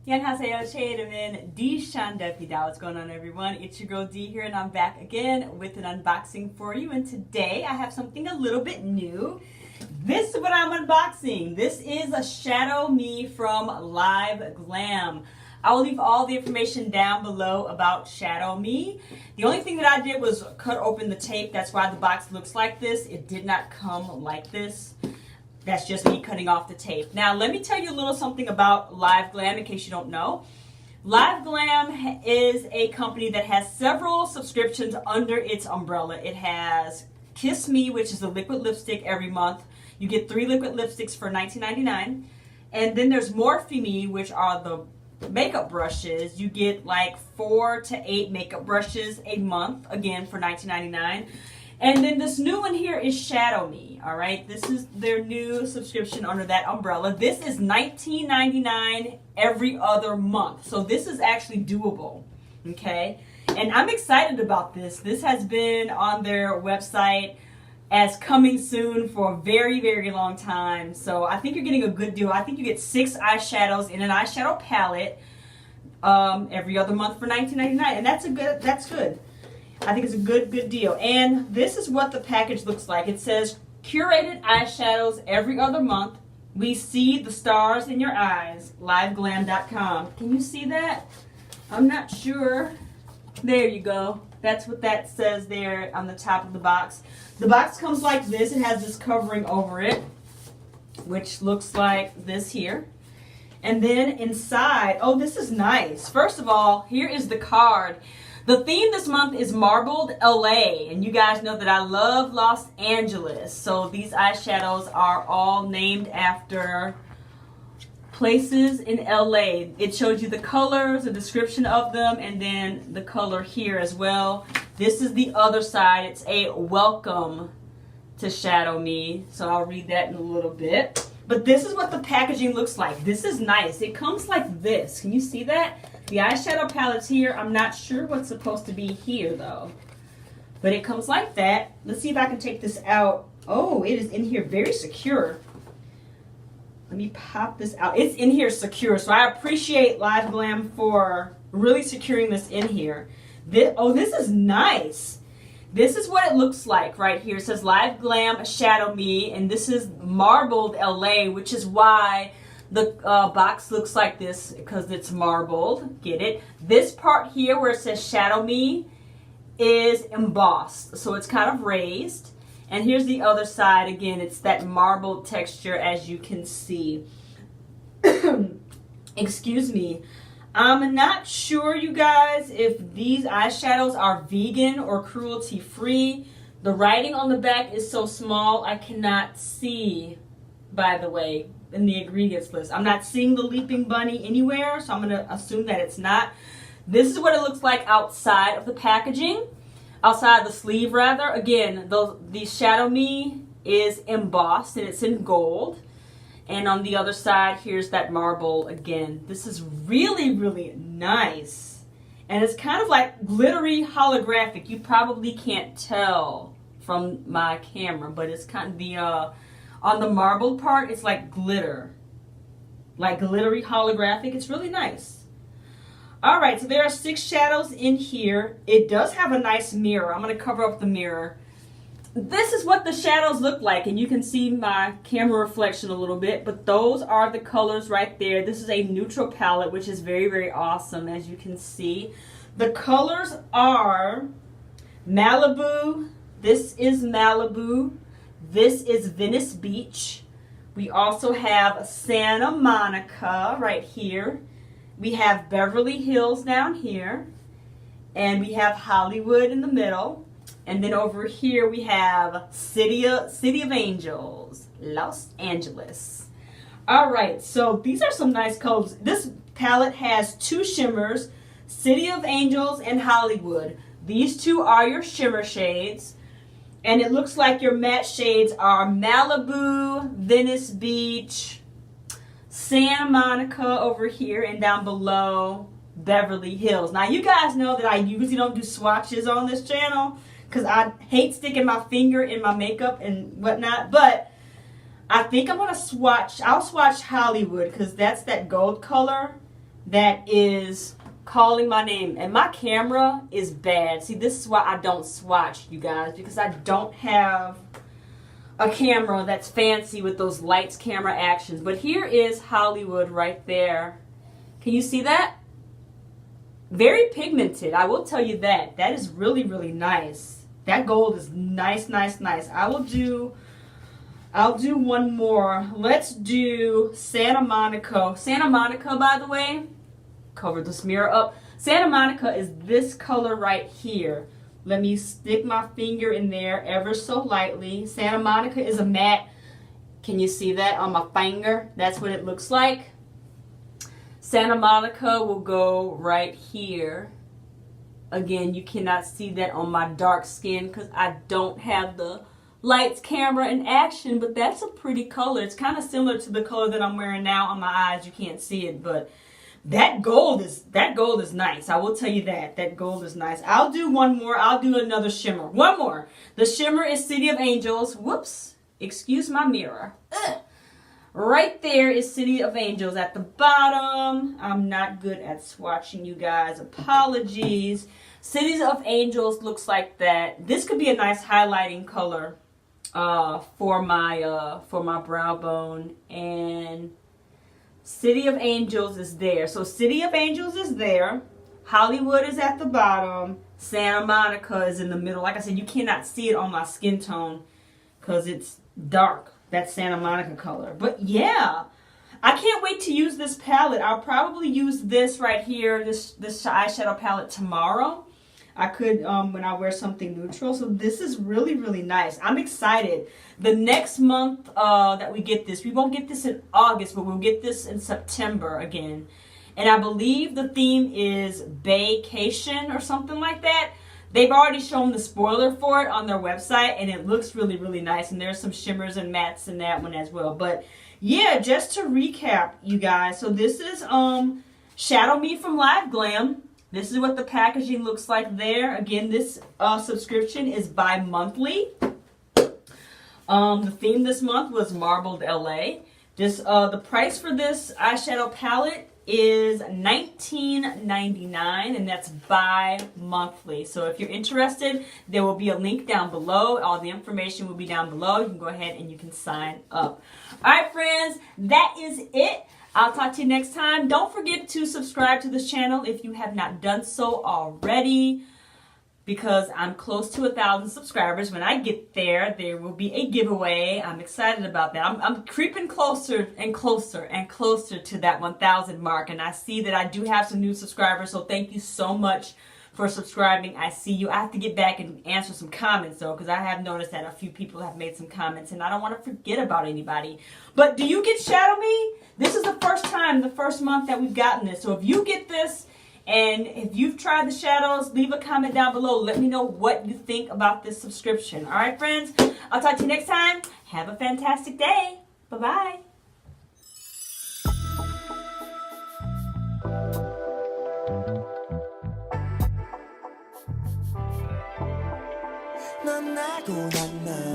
안녕하세요, ShadowMe. D Shandepida. What's going on, everyone? It's your girl D here, and I'm back again with an unboxing for you. And today I have something a little bit new. This is what I'm unboxing. This is a ShadowMe from Live Glam. I will leave all the information down below about ShadowMe. The only thing that I did was cut open the tape. That's why the box looks like this. It did not come like this. That's just me cutting off the tape. Now, let me tell you a little something about Live Glam in case you don't know. Live Glam is a company that has several subscriptions under its umbrella. It has Kiss Me, which is a liquid lipstick every month. You get 3 liquid lipsticks for $19.99. And then there's Morphe Me, which are the makeup brushes. You get like 4 to 8 makeup brushes a month, again for $19.99. And then this new one here is ShadowMe, all right? This is their new subscription under that umbrella. This is $19.99 every other month. So this is actually doable, okay? And I'm excited about this. This has been on their website as coming soon for a very, very long time. So I think you're getting a good deal. I think you get 6 eyeshadows in an eyeshadow palette every other month for $19.99. And that's good. I think it's a good deal. And this is what the package looks like. It says, curated eyeshadows every other month. We see the stars in your eyes. Liveglam.com. Can you see that? I'm not sure. There you go. That's what that says there on the top of the box. The box comes like this. It has this covering over it, which looks like this here. And then inside, oh, this is nice. First of all, here is the card. The theme this month is Marbled LA, and you guys know that I love Los Angeles. So these eyeshadows are all named after places in LA. It shows you the colors, a description of them, and then the color here as well. This is the other side. It's a welcome to ShadowMe. So I'll read that in a little bit. But this is what the packaging looks like. This is nice. It comes like this. Can you see that? The eyeshadow palette's here. I'm not sure what's supposed to be here though. But it comes like that. Let's see if I can take this out. Oh, it is in here very secure. Let me pop this out. It's in here secure. So I appreciate Live Glam for really securing this in here. This is nice. This is what it looks like right here. It says Live Glam ShadowMe, and this is Marbled LA, which is why the box looks like this, because it's marbled. Get it? This part here where it says ShadowMe is embossed, so it's kind of raised. And here's the other side. Again, it's that marbled texture, as you can see. Excuse me. I'm not sure, you guys, if these eyeshadows are vegan or cruelty-free. The writing on the back is so small I cannot see, by the way, in the ingredients list. I'm not seeing the Leaping Bunny anywhere, so I'm going to assume that it's not. This is what it looks like outside of the packaging, outside the sleeve rather. Again, the ShadowMe is embossed and it's in gold. And on the other side, here's that marble again. This is really, really nice. And it's kind of like glittery holographic. You probably can't tell from my camera, but it's kind of the, on the marble part, it's like glitter. Like glittery holographic. It's really nice. All right, so there are 6 shadows in here. It does have a nice mirror. I'm going to cover up the mirror. This is what the shadows look like, and you can see my camera reflection a little bit, but those are the colors right there. This is a neutral palette, which is very, very awesome, as you can see. The colors are Malibu. This is Malibu. This is Venice Beach. We also have Santa Monica right here. We have Beverly Hills down here, and we have Hollywood in the middle. And then over here we have City of Angels, Los Angeles. All right, so these are some nice colors. This palette has 2 shimmers, City of Angels and Hollywood. These 2 are your shimmer shades. And it looks like your matte shades are Malibu, Venice Beach, Santa Monica over here, and down below, Beverly Hills. Now, you guys know that I usually don't do swatches on this channel, because I hate sticking my finger in my makeup and whatnot. But I think I'm going to swatch. I'll swatch Hollywood because that's that gold color. that is calling my name. And my camera is bad. See, this is why I don't swatch, you guys, because I don't have a camera that's fancy with those lights, camera actions. But here is Hollywood right there. Can you see that? Very pigmented, I will tell you that. That is really, really nice. That gold is nice, nice, nice. I'll do one more. Let's do Santa Monica. Santa Monica, by the way, cover this mirror up. Santa Monica is this color right here. Let me stick my finger in there ever so lightly. Santa Monica is a matte. Can you see that on my finger? That's what it looks like. Santa Monica will go right here. Again, you cannot see that on my dark skin because I don't have the lights, camera, and action, but that's a pretty color. It's kind of similar to the color that I'm wearing now on my eyes. You can't see it, but that gold is nice. I will tell you that. That gold is nice. I'll do one more. I'll do another shimmer. One more. The shimmer is City of Angels. Whoops. Excuse my mirror. Ugh. Right there is City of Angels at the bottom. I'm not good at swatching, you guys. Apologies. Cities of Angels looks like that. This could be a nice highlighting color for my brow bone. And City of Angels is there. So City of Angels is there. Hollywood is at the bottom. Santa Monica is in the middle. Like I said, you cannot see it on my skin tone because it's dark. That Santa Monica color. But yeah, I can't wait to use this palette. I'll probably use this right here, this eyeshadow palette tomorrow. I could when I wear something neutral. So this is really, really nice. I'm excited. The next month that we get this, we won't get this in August, but we'll get this in September again. And I believe the theme is vacation or something like that. They've already shown the spoiler for it on their website, and it looks really, really nice. And there's some shimmers and mattes in that one as well. But yeah, just to recap, you guys. So this is ShadowMe from Live Glam. This is what the packaging looks like there. Again, this subscription is bi-monthly. The theme this month was Marbled LA. The price for this eyeshadow palette is $19.99, and that's bi-monthly. So if you're interested, there will be a link down below. All the information will be down below. You can go ahead and you can sign up. All right, friends, that is it. I'll talk to you next time. Don't forget to subscribe to this channel if you have not done so already, because I'm close to 1,000 subscribers. When I get there, there will be a giveaway. I'm excited about that. I'm creeping closer and closer and closer to that 1,000 mark, and I see that I do have some new subscribers, so thank you so much for subscribing. I see you. I have to get back and answer some comments, though, because I have noticed that a few people have made some comments, and I don't want to forget about anybody. But do you get ShadowMe? This is the first time, the first month that we've gotten this. So if you get this, and if you've tried the shadows, leave a comment down below. Let me know what you think about this subscription. All right, friends? I'll talk to you next time. Have a fantastic day. Bye-bye. 넌 나고 난 나